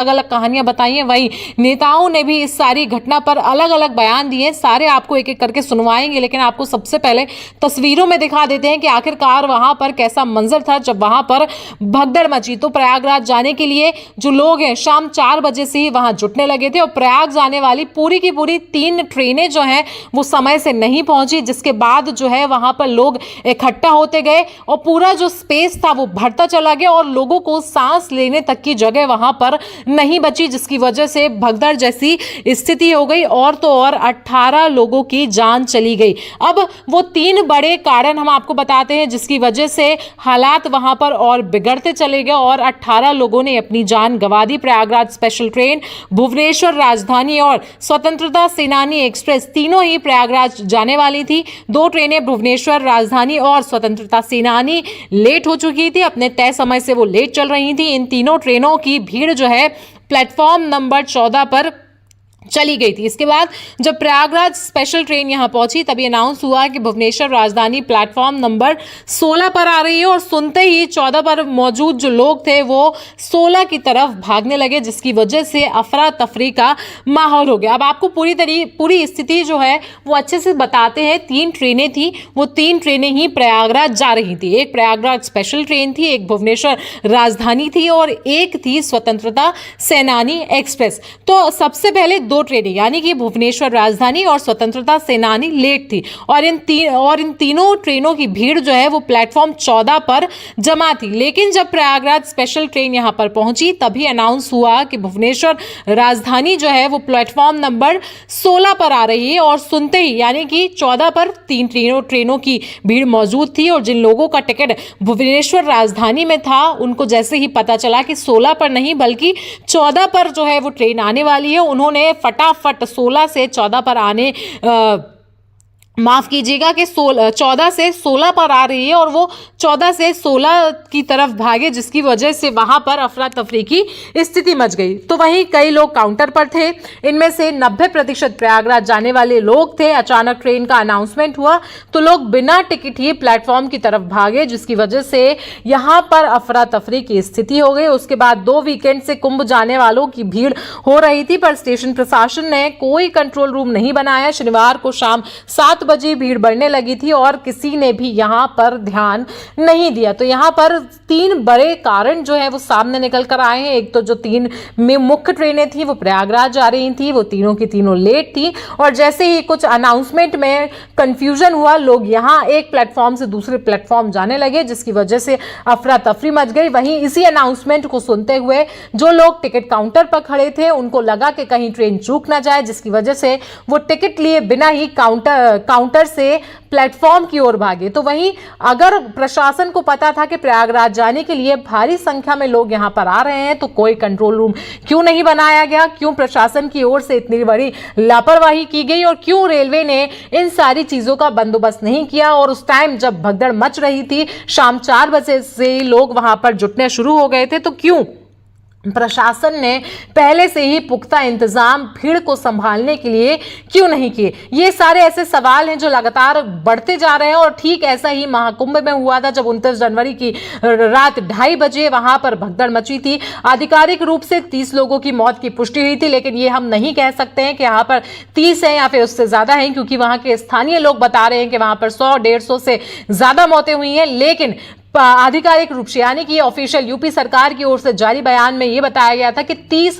अलग कहानियां बताई हैं, वहीं नेताओं ने भी इस सारी घटना पर अलग अलग बयान दिए। सारे आपको एक एक करके सुनवाएंगे, लेकिन आपको सबसे पहले तस्वीरों में दिखा देते हैं कि आखिरकार वहां पर कैसा मंजर था जब वहां पर भगदड़ मची। तो प्रयागराज जाने के लिए जो लोग हैं शाम 4 बजे से ही वहां जुटने लगे थे और प्रयाग जाने वाली पूरी की पूरी 3 ट्रेनें जो हैं वो समय से नहीं पहुंची, जिसके बाद जो है वहां पर लोग इकट्ठा होते गए और पूरा जो स्पेस था वो भरता चला गया और लोगों को सांस लेने तक की जगह वहां पर नहीं बची, जिसकी वजह से भगदड़ जैसी स्थिति हो गई और तो और 18 लोगों की जान चली गई। अब वो 3 बड़े कारण हम आपको बताते हैं जिसकी वजह से हालात वहां पर और बिगड़ते चले गए और 18 लोगों ने अपनी जान गंवा दी। प्रयागराज स्पेशल ट्रेन, भुवनेश्वर राजधानी और स्वतंत्रता सेनानी एक्सप्रेस तीनों ही प्रयागराज जाने वाली थी। 2 ट्रेनें भुवनेश्वर राजधानी और स्वतंत्रता सेनानी लेट हो चुकी थी, अपने तय समय से वो लेट चल रही थी। इन तीनों ट्रेनों की भीड़ जो है प्लेटफॉर्म नंबर 14 पर चली गई थी। इसके बाद जब प्रयागराज स्पेशल ट्रेन यहां पहुंची तभी अनाउंस हुआ कि भुवनेश्वर राजधानी प्लेटफॉर्म नंबर 16 पर आ रही है और सुनते ही 14 पर मौजूद जो लोग थे वो 16 की तरफ भागने लगे, जिसकी वजह से अफरा तफरी का माहौल हो गया। अब आपको पूरी स्थिति जो है वो अच्छे से बताते हैं। 3 ट्रेनें थी, वो 3 ट्रेनें ही प्रयागराज जा रही थी। एक प्रयागराज स्पेशल ट्रेन थी, एक भुवनेश्वर राजधानी थी और एक थी स्वतंत्रता सेनानी एक्सप्रेस। तो सबसे पहले 2 ट्रेनें यानी कि भुवनेश्वर राजधानी और स्वतंत्रता सेनानी लेट थी और इन तीनों ट्रेनों की भीड़ जो है वो प्लेटफॉर्म 14 पर जमा थी। लेकिन जब प्रयागराज स्पेशल ट्रेन यहां पर पहुंची तभी अनाउंस हुआ कि भुवनेश्वर राजधानी जो है वो प्लेटफॉर्म नंबर 16 पर आ रही है और सुनते ही यानी कि 14 पर 3 ट्रेनों की भीड़ मौजूद थी और जिन लोगों का टिकट भुवनेश्वर राजधानी में था उनको जैसे ही पता चला कि 16 पर नहीं बल्कि 14 पर जो है वो ट्रेन आने वाली है, उन्होंने फटाफट 16 से 14 पर आने माफ कीजिएगा कि 14 से 16 पर आ रही है और वो 14 से 16 की तरफ भागे, जिसकी वजह से वहां पर अफरा तफरी की स्थिति मच गई। तो वहीं कई लोग काउंटर पर थे, इनमें से 90% प्रयागराज जाने वाले लोग थे। अचानक ट्रेन का अनाउंसमेंट हुआ तो लोग बिना टिकट ही प्लेटफॉर्म की तरफ भागे, जिसकी वजह से यहां पर अफरा तफरी की स्थिति हो गई। उसके बाद 2 वीकेंड से कुंभ जाने वालों की भीड़ हो रही थी, पर स्टेशन प्रशासन ने कोई कंट्रोल रूम नहीं बनाया। शनिवार को शाम 7 बजे भीड़ बढ़ने लगी थी और किसी ने भी यहां पर ध्यान नहीं दिया। तो यहां पर 3 बड़े कारण जो है वो सामने निकल कर आए हैं। एक तो जो 3 में मुख्य ट्रेनें थी वो प्रयागराज जा रही थी, वो तीनों की तीनों लेट थी और जैसे ही कुछ अनाउंसमेंट में कंफ्यूजन हुआ लोग यहां एक प्लेटफॉर्म से दूसरे प्लेटफॉर्म जाने लगे, जिसकी वजह से अफरा तफरी मच गई। वहीं इसी अनाउंसमेंट को सुनते हुए जो लोग टिकट काउंटर पर खड़े थे उनको लगा कि कहीं ट्रेन चूक ना जाए, जिसकी वजह से वो टिकट लिए बिना ही काउंटर से प्लेटफॉर्म की ओर भागे। तो वहीं अगर प्रशासन को पता था कि प्रयागराज जाने के लिए भारी संख्या में लोग यहां पर आ रहे हैं तो कोई कंट्रोल रूम क्यों नहीं बनाया गया, क्यों प्रशासन की ओर से इतनी बड़ी लापरवाही की गई और क्यों रेलवे ने इन सारी चीजों का बंदोबस्त नहीं किया। और उस टाइम जब भगदड़ मच रही थी शाम 4 बजे से लोग वहां पर जुटने शुरू हो गए थे, तो क्यों प्रशासन ने पहले से ही पुख्ता इंतजाम भीड़ को संभालने के लिए क्यों नहीं किए। ये सारे ऐसे सवाल हैं जो लगातार बढ़ते जा रहे हैं और ठीक ऐसा ही महाकुंभ में हुआ था जब 29 जनवरी की रात 2:30 बजे वहां पर भगदड़ मची थी। आधिकारिक रूप से 30 लोगों की मौत की पुष्टि हुई थी, लेकिन ये हम नहीं कह सकते हैं कि यहाँ पर 30 है या फिर उससे ज्यादा है, क्योंकि वहां के स्थानीय लोग बता रहे हैं कि वहां पर 100-150 से ज्यादा मौतें हुई हैं। लेकिन आधिकारिक रूप से यानी कि ऑफिशियल यूपी सरकार की ओर से जारी बयान में यह बताया गया था कि 30